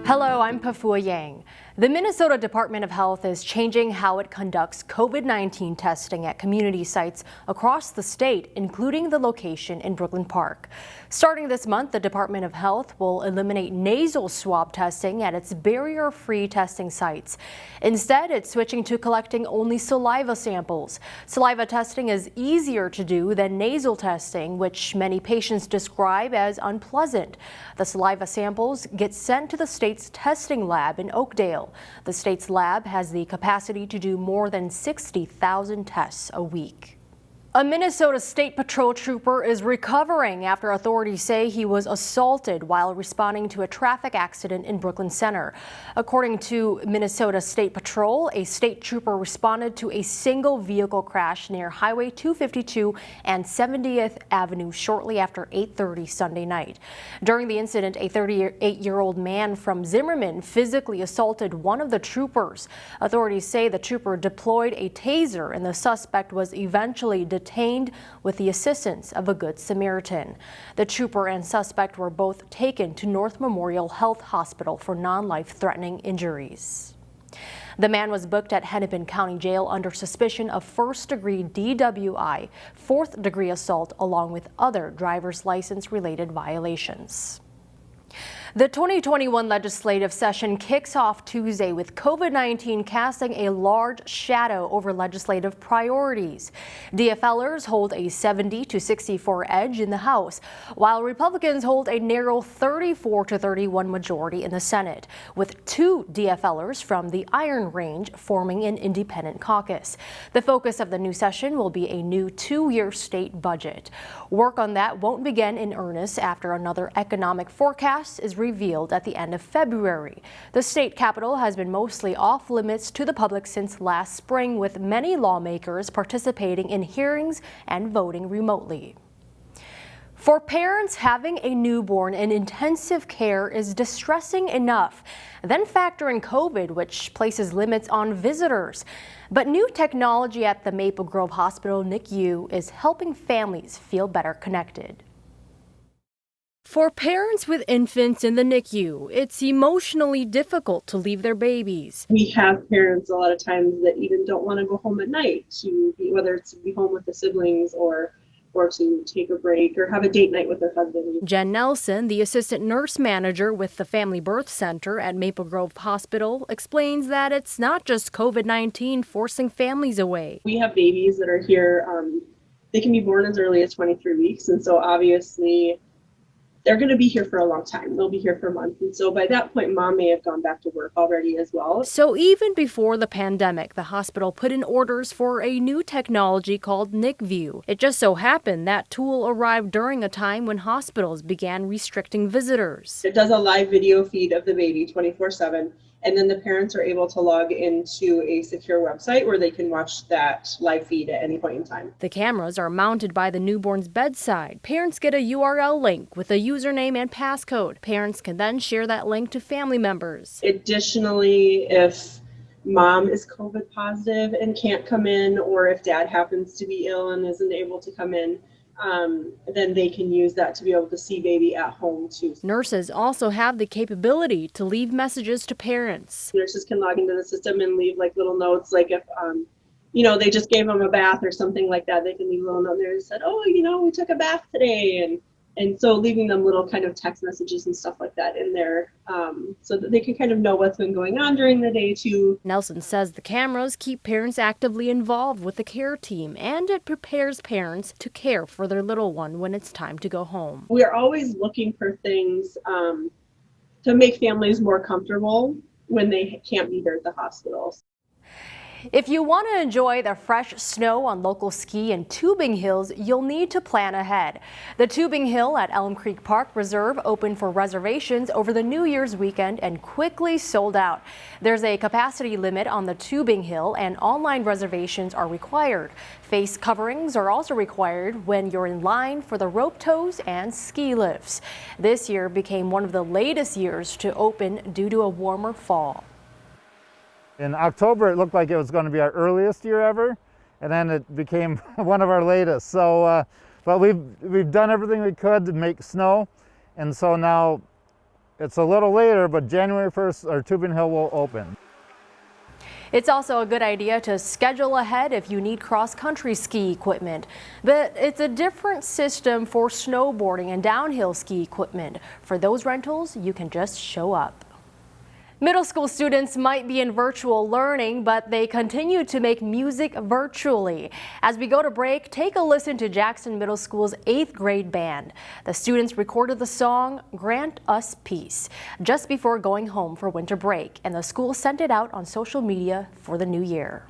Hello, I'm Pafua Yang. The Minnesota Department of Health is changing how it conducts COVID-19 testing at community sites across the state, including the location in Brooklyn Park. Starting this month, the Department of Health will eliminate nasal swab testing at its barrier-free testing sites. Instead, it's switching to collecting only saliva samples. Saliva testing is easier to do than nasal testing, which many patients describe as unpleasant. The saliva samples get sent to the state's testing lab in Oakdale. The state's lab has the capacity to do more than 60,000 tests a week. A Minnesota State Patrol trooper is recovering after authorities say he was assaulted while responding to a traffic accident in Brooklyn Center. According to Minnesota State Patrol, a state trooper responded to a single vehicle crash near Highway 252 and 70th Avenue shortly after 8:30 Sunday night. During the incident, a 38-year-old man from Zimmerman physically assaulted one of the troopers. Authorities say the trooper deployed a taser and the suspect was eventually detained with the assistance of a Good Samaritan. The trooper and suspect were both taken to North Memorial Health Hospital for non-life-threatening injuries. The man was booked at Hennepin County Jail under suspicion of first-degree DWI, fourth-degree assault, along with other driver's license-related violations. The 2021 legislative session kicks off Tuesday with COVID-19 casting a large shadow over legislative priorities. DFLers hold a 70-64 edge in the House, while Republicans hold a narrow 34-31 majority in the Senate, with two DFLers from the Iron Range forming an independent caucus. The focus of the new session will be a new two-year state budget. Work on that won't begin in earnest after another economic forecast is revealed at the end of February. The state capitol has been mostly off limits to the public since last spring, with many lawmakers participating in hearings and voting remotely. For parents, having a newborn in intensive care is distressing enough. Then factor in COVID, which places limits on visitors. But new technology at the Maple Grove Hospital NICU is helping families feel better connected. For parents with infants in the NICU, it's emotionally difficult to leave their babies. We have parents a lot of times that even don't want to go home at night, whether it's to be home with the siblings or to take a break or have a date night with their husband. Jen Nelson, the assistant nurse manager with the Family Birth Center at Maple Grove Hospital, explains that it's not just COVID-19 forcing families away. We have babies that are here. They can be born as early as 23 weeks, and so obviously they're going to be here for a long time. They'll be here for months. And so by that point, mom may have gone back to work already as well. So even before the pandemic, the hospital put in orders for a new technology called NICView. It just so happened that tool arrived during a time when hospitals began restricting visitors. It does a live video feed of the baby 24/7. And then the parents are able to log into a secure website where they can watch that live feed at any point in time. The cameras are mounted by the newborn's bedside. Parents get a URL link with a username and passcode. Parents can then share that link to family members. Additionally, if mom is COVID positive and can't come in, or if dad happens to be ill and isn't able to come in, then they can use that to be able to see baby at home too. Nurses also have the capability to leave messages to parents. Nurses can log into the system and leave like little notes, like if they just gave them a bath or something like that, they can leave a little note there and said, we took a bath today, and so leaving them little kind of text messages and stuff like that in there, so that they can kind of know what's been going on during the day too. Nelson says the cameras keep parents actively involved with the care team, and it prepares parents to care for their little one when it's time to go home. We are always looking for things to make families more comfortable when they can't be there at the hospital. If you want to enjoy the fresh snow on local ski and tubing hills, you'll need to plan ahead. The tubing hill at Elm Creek Park Reserve opened for reservations over the New Year's weekend and quickly sold out. There's a capacity limit on the tubing hill and online reservations are required. Face coverings are also required when you're in line for the rope tows and ski lifts. This year became one of the latest years to open due to a warmer fall. In October, it looked like it was going to be our earliest year ever, and then it became one of our latest. So, but we've done everything we could to make snow, and so now It's a little later, but January 1st, our Tubing Hill will open. It's also a good idea to schedule ahead if you need cross-country ski equipment. But it's a different system for snowboarding and downhill ski equipment. For those rentals, you can just show up. Middle school students might be in virtual learning, but they continue to make music virtually. As we go to break, take a listen to Jackson Middle School's 8th grade band. The students recorded the song "Grant Us Peace" just before going home for winter break, and the school sent it out on social media for the new year.